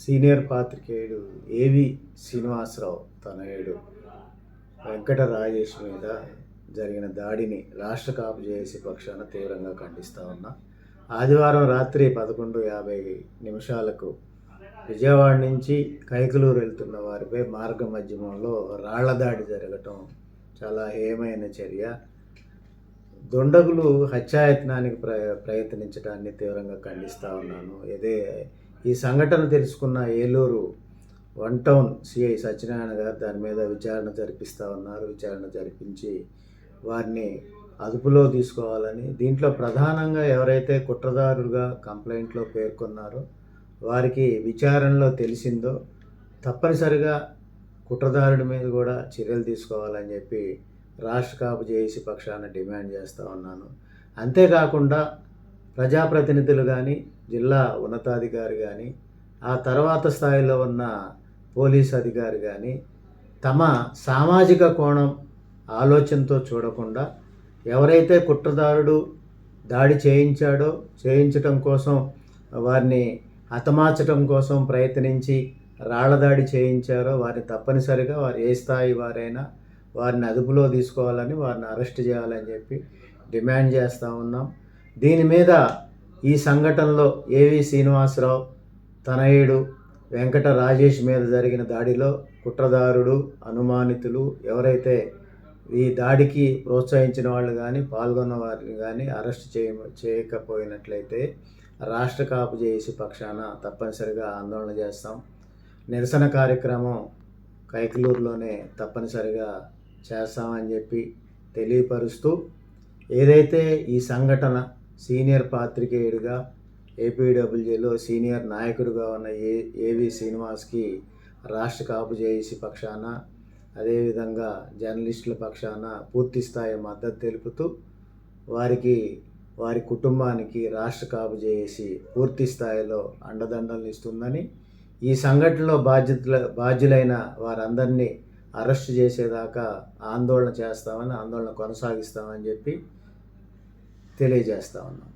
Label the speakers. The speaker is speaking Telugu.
Speaker 1: సీనియర్ పాత్రికేయుడు ఏవి శ్రీనివాసరావు తనయుడు వెంకట రాజేష్ మీద జరిగిన దాడిని రాష్ట్ర కాపు జేఏసీ పక్షాన తీవ్రంగా ఖండిస్తూ ఉన్నా. ఆదివారం రాత్రి 11:50 విజయవాడ నుంచి కైకలూరు వెళ్తున్న వారిపై మార్గ మధ్యమంలో రాళ్ల దాడి జరగటం చాలా హేయమైన చర్య. దుండగులు హత్యాయత్నానికి ప్రయత్నించడాన్ని తీవ్రంగా ఖండిస్తూ ఉన్నాను. ఈ సంఘటన తెలుసుకున్న ఏలూరు 1 టౌన్ సిఐ సత్యనారాయణ గారు దాని మీద విచారణ జరిపిస్తూ ఉన్నారు. విచారణ జరిపించి వారిని అదుపులో తీసుకోవాలని, దీంట్లో ప్రధానంగా ఎవరైతే కుట్రదారులుగా కంప్లైంట్లో పేర్కొన్నారో వారికి విచారణలో తెలిసిందో తప్పనిసరిగా కుట్రదారుడి మీద కూడా చర్యలు తీసుకోవాలని చెప్పి రాష్ట్ర కాపు జేఏసీ పక్షాన డిమాండ్ చేస్తూ ఉన్నాను. అంతేకాకుండా ప్రజాప్రతినిధులు కానీ, జిల్లా ఉన్నతాధికారి కానీ, ఆ తర్వాత స్థాయిలో ఉన్న పోలీస్ అధికారి కానీ తమ సామాజిక కోణం ఆలోచనతో చూడకుండా ఎవరైతే కుట్రదారుడు దాడి చేయించటం కోసం, వారిని హతమార్చడం కోసం ప్రయత్నించి రాళ్ల దాడి చేయించారో వారిని తప్పనిసరిగా వారు ఏ స్థాయి వారైనా వారిని అదుపులో తీసుకోవాలని, వారిని అరెస్ట్ చేయాలని చెప్పి డిమాండ్ చేస్తూ ఉన్నాం. దీని మీద ఈ సంఘటనలో ఏవి శ్రీనివాసరావు తనయుడు వెంకట రాజేష్ మీద జరిగిన దాడిలో కుట్రదారుడు, అనుమానితులు ఎవరైతే ఈ దాడికి ప్రోత్సహించిన వాళ్ళు కానీ, పాల్గొన్న వారిని కానీ అరెస్ట్ చేయకపోయినట్లయితే రాష్ట్ర కాపు జేఏసీ పక్షాన తప్పనిసరిగా ఆందోళన చేస్తాం. నిరసన కార్యక్రమం కైకలూరులోనే తప్పనిసరిగా చేస్తామని చెప్పి తెలియపరుస్తూ, ఏదైతే ఈ సంఘటన సీనియర్ పాత్రికేయుడిగా ఏపీడబ్ల్యూజేలో సీనియర్ నాయకుడిగా ఉన్న ఏవి శ్రీనివాస్కి రాష్ట్ర కాపు జేఏసీ పక్షాన, అదేవిధంగా జర్నలిస్టుల పక్షాన పూర్తి స్థాయి మద్దతు తెలుపుతూ వారి కుటుంబానికి రాష్ట్ర కాపు జేఏసీ పూర్తి స్థాయిలో అండదండలు ఇస్తుందని, ఈ సంఘటనలో బాధ్యులైన వారందరినీ అరెస్ట్ చేసేదాకా ఆందోళన కొనసాగిస్తామని చెప్పి తెలియజేస్తా ఉన్నాం.